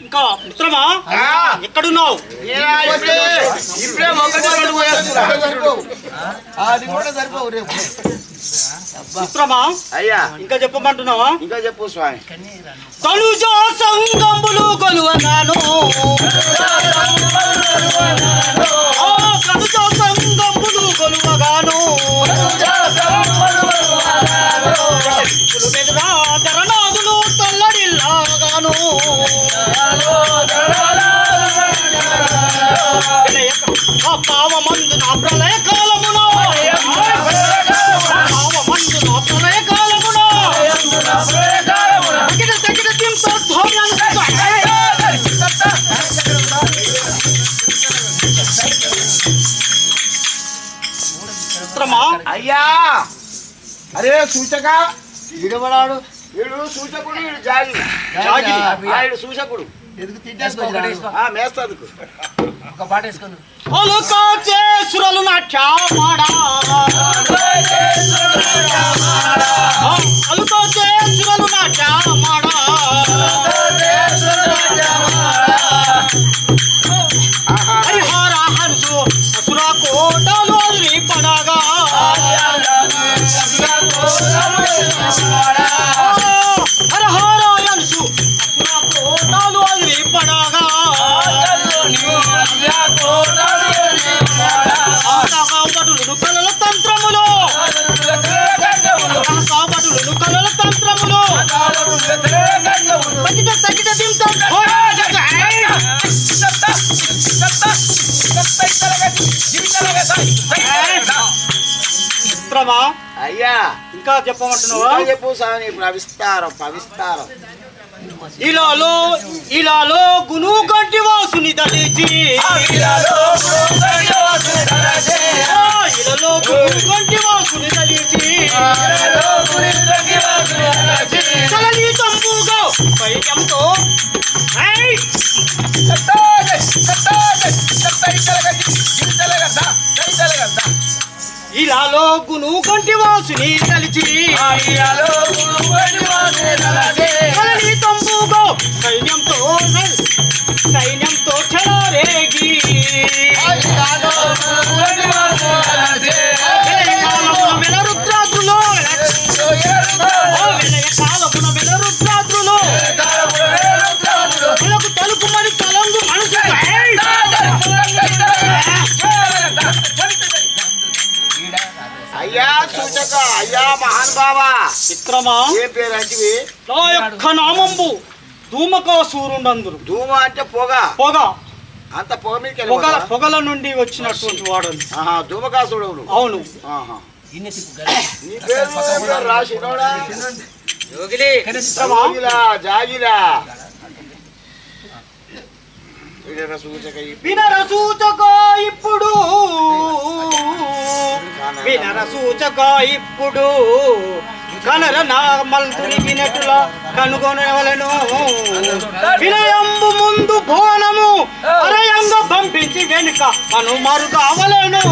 ఇంకా మిత్రమా ఎక్కడున్నావు? మిత్రమా అయ్యా ఇంకా చెప్పమంటున్నావా? ఇంకా చెప్పు స్వామి. తనుజా సంగంబులు కొలువగాను తనుజా సంగంబులు కొలువగాను ధరణాదులు తల్లడిల్లాగాను పావమందు నా ప్రళయ కాలమున పావమందు నా ప్రళయ కాలమున అయ్యా అరే సూచక వీడవడాడు వీడు సూచకుడు వీడు జాగి వీడు సూచకుడు మేస్తాదుకు ఒక పాట వేసుకుని సురలు నాట్యమాడా అలుతో సురలు నాట్యమాడా హరిహర హంసు అసుర కోటలు అదిరి పడగా హరహర హంసు అసుర కోటలు అదిరి పడగా కాబటులు కలల తంత్రములు కాబటులు కలల తంత్రములు తగిట తగిట దింతం మిత్రమా అయ్యా ఇంకా చెప్పమంటున్నావా? చెప్పు స్వామి. అవిస్తారం అవిస్తారం ఇలాలో గును గంటి వాసుని తలిచి ఇలాలో గును గంటి వాసుని తలిచి చలలి తంబుగా పైకంతో ఇలాలో గును గంటి వాసుని తలిచి చలలి తంబుగా సైన్యంతో చెలరేగి వెలరుద్రాదులో కాలపున వెలరుద్రాదులో తలుపు మరి తలంగు మనసు అయ్యా సూచక అయ్యా మహానుభావా చిత్రమా ఏం పేరు అంటే నా యొక్క నామంబు ధూమకాసూరుండందురు. ధూమ అంటే పొగ పొగ అంత పొగ మీద పొగల నుండి వచ్చినటువంటి వాడు. ధూమకాసుడు. అవును. నీ పేరు రాసినోడా? జాగిలా వినర సూచక ఇప్పుడు కనర నా మల్తుని వినట్టులా కనుగొనవలను వినయంబు ముందు భోనము అరయంగా పంపించి వెనుక మను మరు కావలను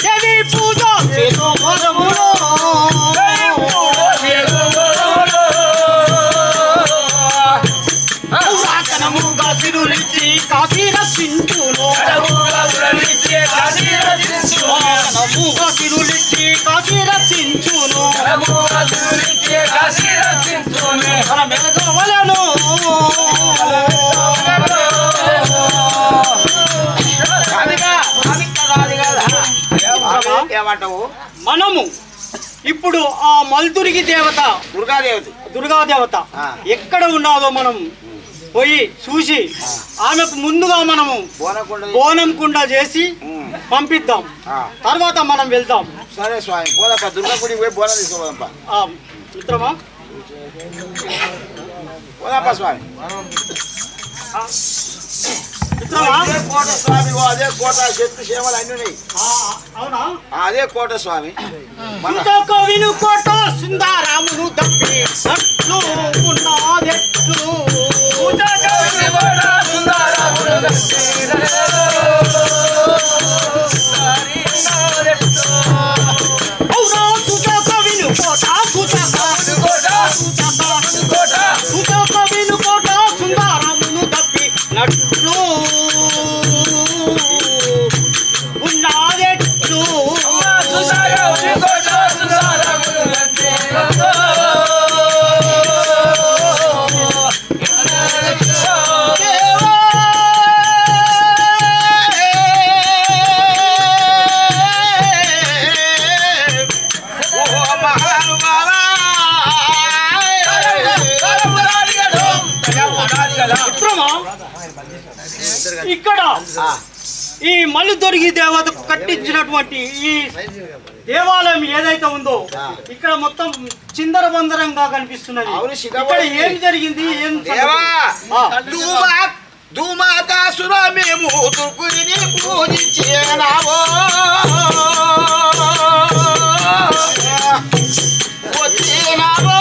దేవి పూజ చేసు మరమును ఆశీరులిచ్చి కాశీ రక్షించును మన మెలగవలను ఏమంటావు? మనము ఇప్పుడు ఆ మల్దురికి దేవత దుర్గాదేవత ఎక్కడ ఉన్నాదో మనం పోయి చూసి ఆమెకు ముందుగా మనము బోనం కుండ చేసి పంపిద్దాం. తర్వాత మనం వెళ్దాం. సరే స్వామి, పోదప్ప దుర్గా గుడికి పోయి బోనం తీసుకోదప్ప. మిత్రమా పోదప్ప స్వామి. మిత్రమా కోట స్వామి, అదే కోట శక్తి సేవలు అన్ని ఉన్నాయి. అవునా? అదే కోట స్వామి. కవిను కోట సుందరామును తప్పి ఉన్నదెట్లు అవునా? కవిను కోట కవిను కోట సుందరామును తప్పి నట్లు ఉన్నదెట్లు ఇక్కడ ఈ మల్లుదొరికి దేవతకు కట్టించినటువంటి ఈ దేవాలయం ఏదైతే ఉందో ఇక్కడ మొత్తం చిందర బందరంగా కనిపిస్తున్నది. ఇక్కడ ఏం జరిగింది? ఏం ధూమాకాసుర మేము దుర్గుని పూజించేనావో వచ్చినావో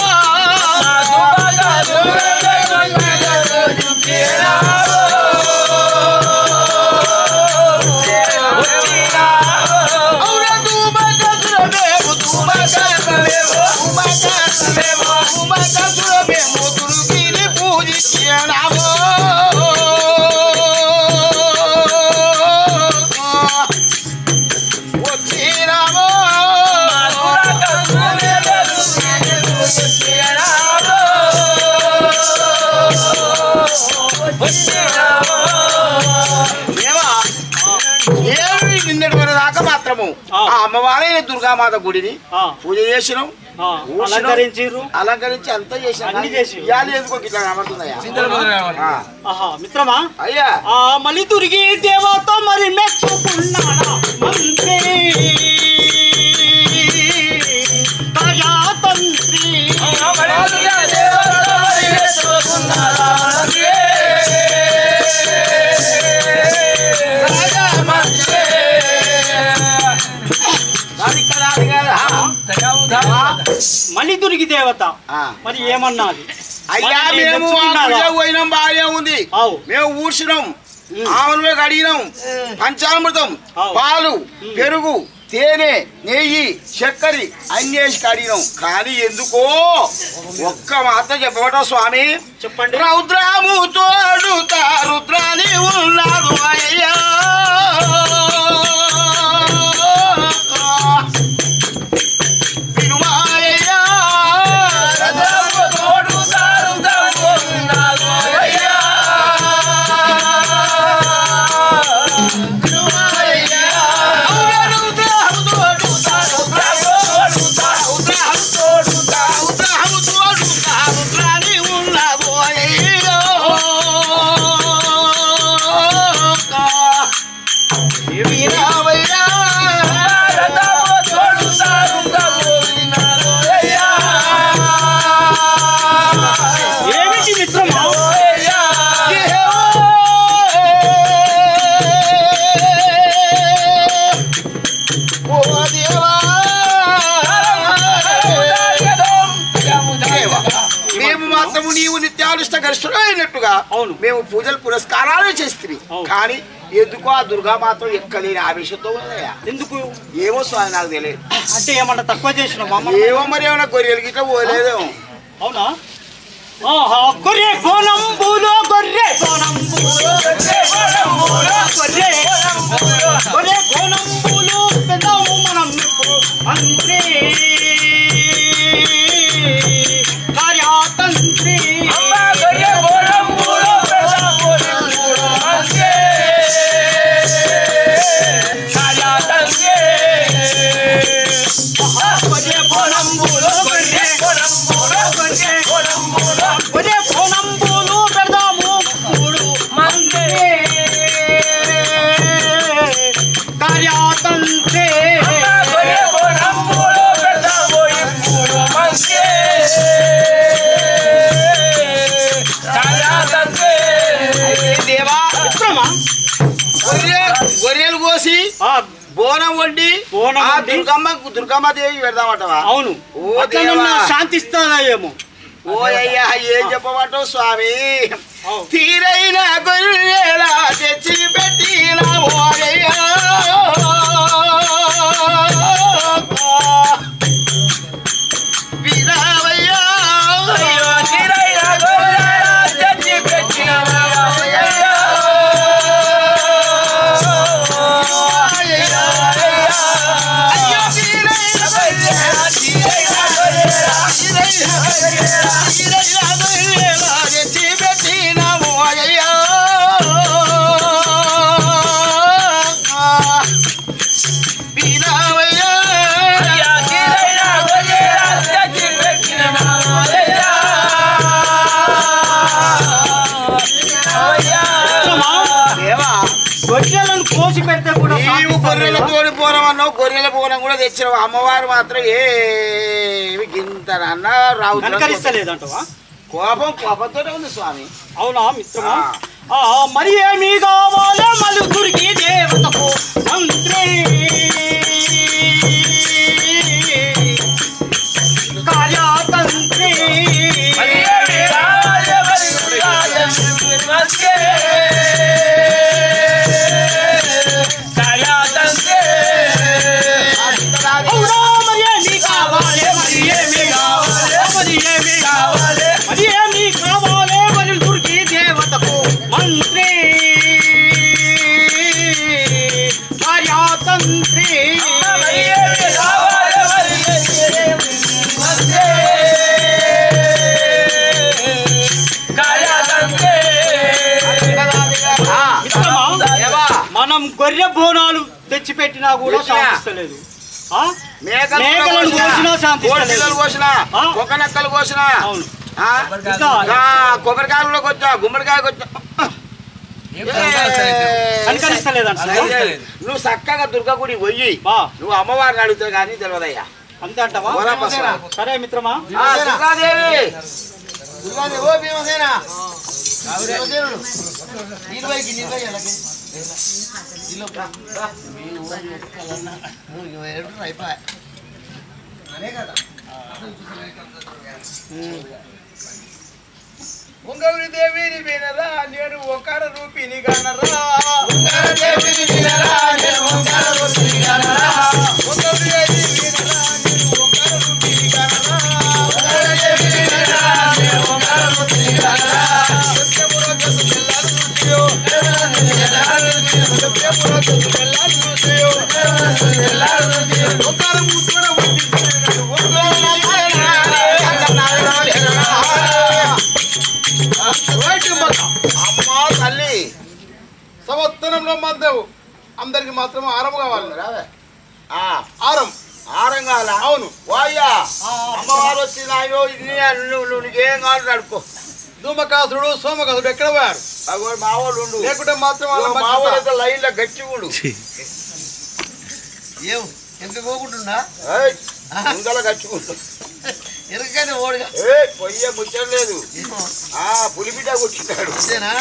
నిన్నటి వరకు దాకా మాత్రము ఆ అమ్మవారి దుర్గామాత గుడిని పూజ చేసినాం, అలంకరించి అంతా చేసినాం. ఎందుకో ఇట్లా కనబడుతుందయ్యా మిత్రమా? అయ్యా మళ్ళీ దుర్గి దేవత మరి మెచ్చుకున్నాడా మంత్రి ప్రజాతంత్రి మళ్ళీ దుర్గి దేవత మరి ఏమన్నది? అయ్యా మేము పోయినాం, బాగా ఉంది. మేము ఊడ్చినాం, ఆవులు కడిగినాం, పంచామృతం, పాలు, పెరుగు, తేనె, నెయ్యి, చక్కెర అన్ని వేసి కడిగినాం. కానీ ఎందుకో ఒక్క మాత్రం చెప్పబట్ట స్వామి. చెప్పండి. రౌద్రాము తోడుతా రుద్రాని ఉన్నాడు అయ్యా గరిష్ఠుడైనట్టుగా మేము పూజలు పురస్కారాలు చేస్తుంది. కానీ ఎందుకో ఆ దుర్గా మాత్రం ఎక్కలేని ఆవేశంతో ఉన్నాయా? ఎందుకు ఏమో స్వామి నాకు తెలియదు. అంటే ఏమన్నా తక్కువ చేసిన ఏమో మరి ఏమన్నా గొర్రెలు గిట్లా పోలేదేమో. అవునా? గొర్రె బోనంబులో గొర్రె బోనంబులో గొర్రె బోనంబులు పెద్దాము మనం ఇప్పుడు అంతే కార్యాతంత్రి గొర్రె బోనంబులో పెద్దాము అంతే కార్యాతంత్రి గొర్రె బోనంబులో గొర్రె బోనంబులో గొర్రె బోనంబులో గొర్రె బోనంబులు పెడదాము మూడు మందే కార్యాతంత్రే గొర్రె బోనంబులు పెడదాము మూడు మందే కార్యాతంత్రే దేవా గొర్రెలు కోసి బోనం వండి దుర్గమ్మదేవి పెడదామంటవా? అవును శాంతిస్తాయేమో. ఓ అయ్యా ఏం చెప్పమంటావు స్వామి? తీరైన గొర్రెలా తెచ్చి పెట్టినావు అయ్యా వినావయ్యా తీరైన గొర్రెలా తెచ్చి పెట్టినావు గొర్రెలను కోసి పెడితే కూడా గొర్రెలతో పోనమన్నావు, గొర్రెల పోనం కూడా తెచ్చినావు. అమ్మవారు మాత్రం ఏమి గింతనన్న రావు అనుకరిస్తలేదంటవా? కోపంతోనే ఉంది స్వామి. అవునా మిత్రమా? మరి ఏమి కావాలి మలుగురికి దేవతకు మంత్రి కార్యతంత్రి దేవతకు మంత్రి కార్యతంత్రి మనం గొర్రె బోనాలు తెచ్చిపెట్టినా కూడా శాంతిస్తలేదు. మేకలను కోసినా శాంతిస్తలేదు. కొక్కనక్కలు కోసినా కొబ్బరికాయలో వచ్చా గుమ్మడికాయకు వచ్చా నువ్వు చక్కగా దుర్గ గుడి పోయి నువ్వు అమ్మవారిని అడుగుతావు కానీ తెలియదయ్యా. అంతే అంటావా? సరే మిత్రమా. దుర్గాదేవి ఉంగరి దేవిని వినరా నేను ఓంకార రూపిని గనరా ఉంగరి దేవిని వినరా నేను ఓంకార రూపిని గనరా ఉంగరి దేవిని వినరా నేను ఓంకార రూపిని గనరా ఉంగరి దేవిని వినరా నేను ఓంకార రూపిని గనరా సత్యపురగత బెల్లాలు రుచియో బెల్లాలు రుచియో ఓంకార ముట్టున వంటి అమ్మా తల్లి సంవత్సరంలో మధ్యవు అందరికి మాత్రం ఆరం కావాలి. ఆరం కావాలా? అవును. వాయ్యా అమ్మవారు వచ్చినాయో నీకేం కావాలి నడుకో. ధూమకాసుడు సోమకాసుడు ఎక్కడ పోయారు? మా వాళ్ళు లేకుంటే మాత్రం మా వాళ్ళు లైన్ లో గట్టి కూడా ఏం ఎంత పోకుంటున్నా ముందల గచ్చుకుంటా ఎరకైతే ఓడిగా పొయ్య ముచ్చలేదు. పులిబిడ్డ కూర్చున్నాడు అంతేనా?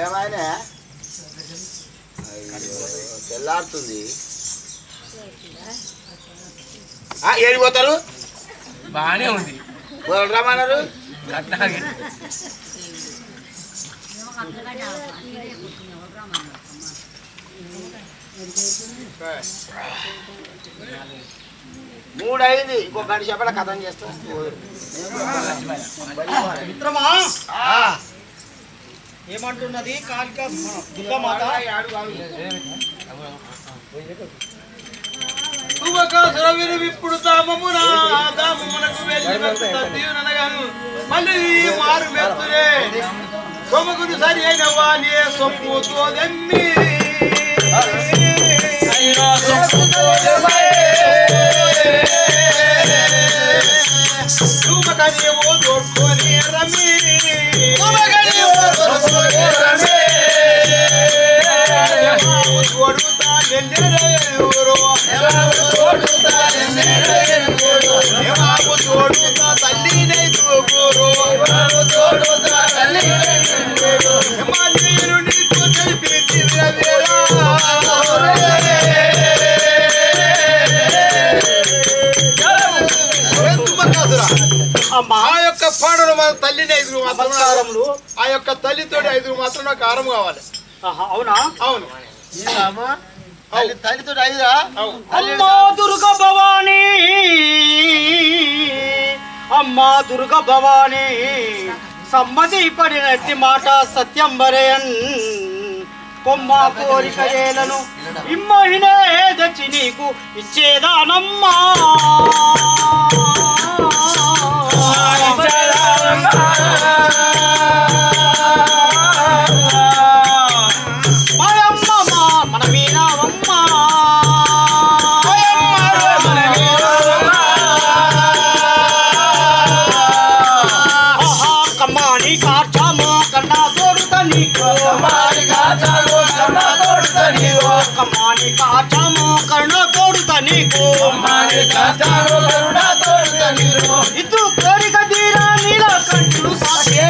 ఏమైనా తెల్లారుతుంది. ఏడిపోతారు? బాగానే ఉంది. రమ్మన్నారు. 3 అయింది, ఇంకో గంట సేపల కథం చేస్తా. మిత్రమా ఏమంటున్నది కాళికా దుర్గామాత? ఇప్పుడు దామమునా దామమునకు వెళ్ళినగాను మళ్ళీ మారు మెత్తురే సొమ్మగుది సరి అయిన వాణి సొమ్ముతో దెమ్మి తుమకనియో దొర్కొని రమి తుమకనియో దొర్కొని రమి తోడుతా ఎల్లెరూరో తోడుతా ఎల్లెరూరో ఏమాపు తోడుతా తల్లినే దూకురో తోడుతా తల్లినే దూకురో ఏమానిరు నీకు తెలిపి తిరవేరా ఆ యొక్క పాడలు మన తల్లిని 5 మాత్రములు, ఆ యొక్క తల్లితోటి 5 మాత్రం నాకు ఆరం కావాలి. అవునా? అవును. తల్లితో 5 అమ్మా దుర్గా భవానీ, అమ్మా దుర్గా భవానీ సమ్మతి పడినట్టి మాట సత్యం వరయన్ కొమ్మ కోరిక ఏలను ఇమ్మహినే దచ్చి నీకు ఇచ్చేదానమ్మా. మన మీనావమ్మ కమ్మాని కార్చామో కన్నా తోడుత నీకు కమ్మాని కార్చామో కన్నా తోడుత నీకు ఇద్దు కోరిక తీరా నీలా కంటులు సాగే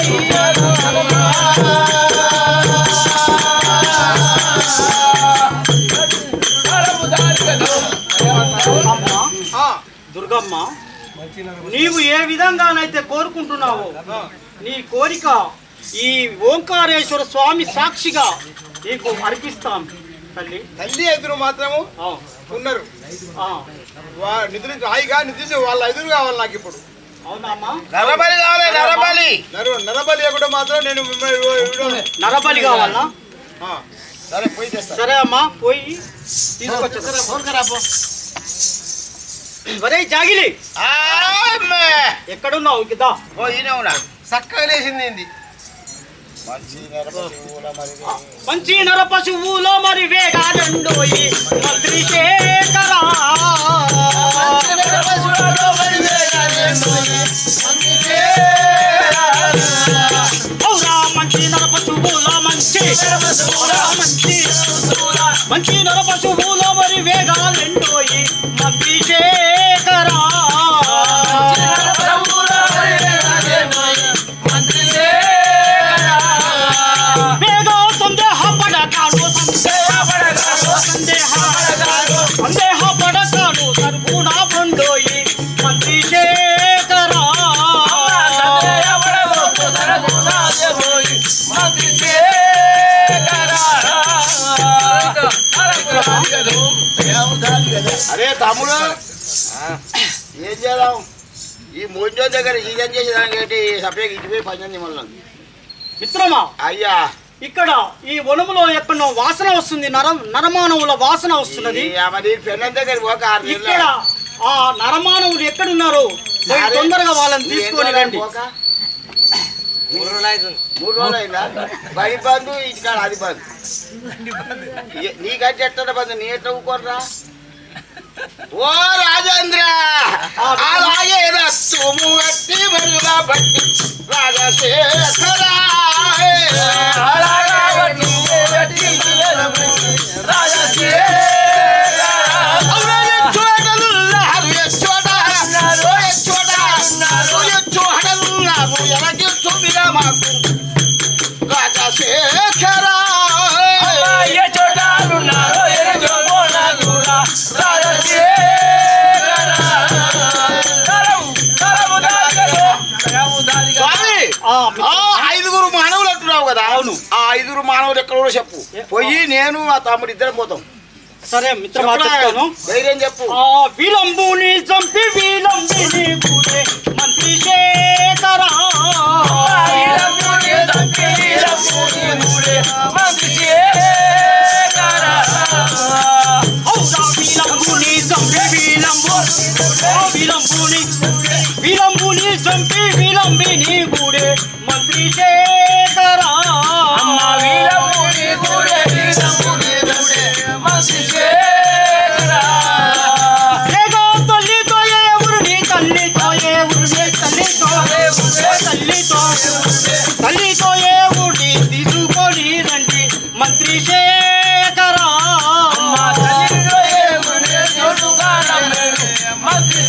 దుర్గమ్మ, నీవు ఏ విధంగానైతే కోరుకుంటున్నావో నీ కోరిక ఈ ఓంకారేశ్వర స్వామి సాక్షిగా నీకు అర్పిస్తాం తల్లి. తల్లి 5 మాత్రము ఉన్నారు, నిధులు హాయిగా నిధులు వాళ్ళ 5 కావాలి నాకు ఇప్పుడు. అవునమ్మా? నరబలి కావాలి, నరబలి. నరబలి కూడా మాత్రం నేను నరబలి కావాలా? సరే పోయి తెస్తా. సరే అమ్మా, పోయి తీసుకొచ్చా. వరే జాగిలి, ఎక్కడున్నావు? దా ఈయన ఉన్నా. చక్కగా లేచింది. మంచి నర పశువులో మరి వేగాడండోయి మంత్రి శేఖరా. అవునా మంచి నర పశువులో మంచి నర పశువులో మరి వేగాడండోయి మంత్రి శేఖరా. సందేహ పడకాను సర్గుణ బండోయి మంత్రి శేఖరా. అరే తమ్ముడు, ఏం చేద్దాం? ఈ మోజో దగ్గర సీజన్ చేసేదానికి సపరేట్ ఇటుపోయి 18 మళ్ళీ. మిత్రమా, అయ్యా ఇక్కడ ఈ వనములో ఎక్కడో వాసన వస్తుంది, నరమానవుల వాసన వస్తున్నది. పెన్నం దగ్గర పోక ఇక్కడ ఆ నరమానవులు ఎక్కడున్నారు? తొందరగా వాళ్ళని తీసుకొని రండి. 3 రోజులు అయిందా? బడి బంధు ఇటుకాడ అది బంధు. నీకంటే ఎట్ట బంధు, నీ ఎట్లా ఊకోరా? ఓ రాజేంద్ర అలాగే రత్తుము అట్టి మరుగా బట్టి రాజశేఖరా రాజశేఖరా ఐదుగురు మానవులు అంటున్నావు కదా? అవును. ఆ 5 మానవులు ఎక్కడో చెప్పు. పోయి నేను ఆ తమ్ముడు ఇద్దరం పోతాం. సరే మిత్రమా చెప్తాను. ధైర్యం చెప్పు. విలంబుని చంపి విలంబిని గుడే మంత్రి శేఖర విలంబుని చంపి విలంబుని గుడే మంత్రి శేఖర విలంబుని చంపి విలంబుని చంపి విలంబిని గుడే మంత్రి శేఖర విలంబుని గుడే విలంబుని గుడే మంత్రి శేఖర తల్లితో ఏ ఊరిని తల్లితో ఏ ఊరిని తల్లితో ఏ ఊరిని తీసుకొని రండి మంత్రి శేఖర మంత్రి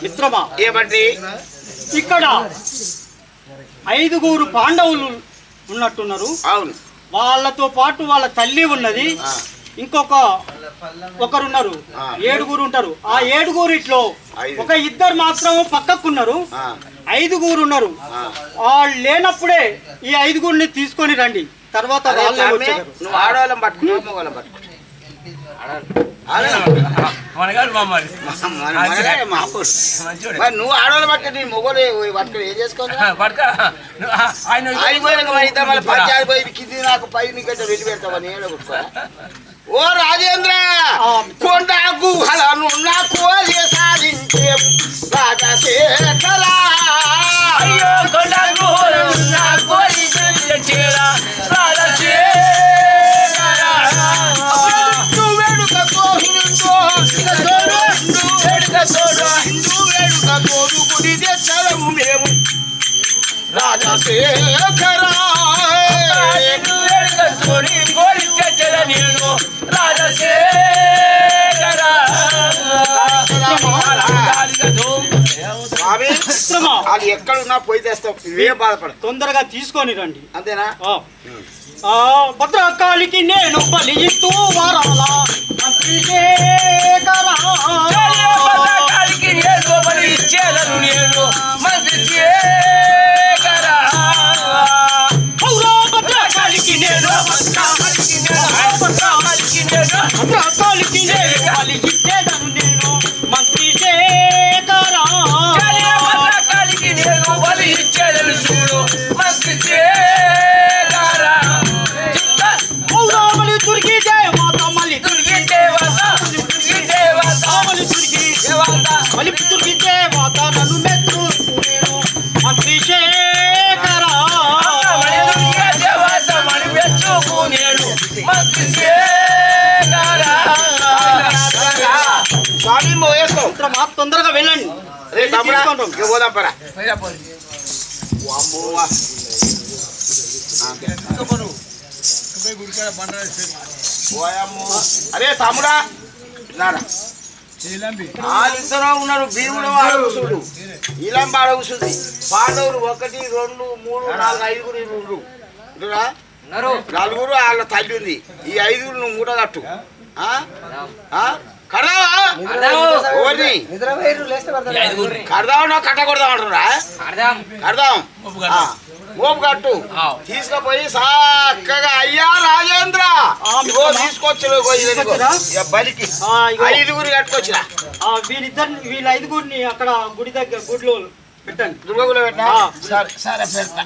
మిత్రమా ఏమండి ఇక్కడ 5 పాండవులు ఉన్నట్టున్నారు. అవును. వాళ్ళతో పాటు వాళ్ళ తల్లి ఉన్నది, ఒకరున్నారు, 7 ఉంటారు. ఆ 7 ఒక 2 మాత్రం పక్కకున్నారు, 5 ఉన్నారు. వాళ్ళు లేనప్పుడే ఈ 5 తీసుకొని రండి. తర్వాత నువ్వు ఆడవాళ్ళం పట్టుకున్నావు, మగవాళ్ళం పట్టుకున్నావు. నువ్వు ఆడవాళ్ళు పట్టుకుని నీ మొగలు పట్టుకుని ఏం చేసుకోవాలి? మళ్ళీ పంచాయతీ పోయి కింది నాకు పై నీకంటే వెళ్ళి పెడతావని ఓ రాజేంద్ర కొండ గుహలను నాకు సాధించే రాజశేఖర మేము రాజశేఖర నేను రాజశేఖర వాళ్ళు ఎక్కడున్నా పోయి తెస్తావు, ఇవే బాధపడ. తొందరగా తీసుకొని రండి. అంతేనా? భద్రకాళికి నేను బలి ఇస్తూ వరాల మంత్రి శేఖర నేను బలి ఇచ్చేదను నేను మంత్రి శేఖర భద్రకాళికి నేను బలి ఇచ్చేదను నేను మంత్రి శేఖర నేను బలి ఇచ్చేదను చూడు మంత్రి శేఖర దుర్గి దేవత మళ్ళీ దుర్గి దేవత మళ్ళీ దుర్గి దేవత నన్ను మెచ్చుకునేను మంత్రి శేఖర దేవత మళ్ళీ మెచ్చుకునేను మంత్రి శేఖర స్వామి మోయేస్తావు. తొందరగా వెళ్ళండి. పోదాం పరా. అరే తమ్ముడా వాళ్ళిద్దరూ ఉన్నారు. భీముడు ఆడగుసుడు, ఇలంబ ఆడగుసుది. పాండవులు 1 2 3 4 5 4 వాళ్ళ తల్లి ఉంది. ఈ 5 నువ్వు మూట కట్టు. కడదాం కట్టకూడదాం అంటున్నా. కడదాం ఓపు కట్టు తీసుకుపోయి చక్కగా అయ్యా రాజేంద్ర తీసుకొచ్చు బలికి 5 కట్టుకొచ్చిన వీళ్ళ 5 అక్కడ గుడి దగ్గర గుడిలో పెట్టండి. దుర్గగులో పెట్టినా సరే పెడతా.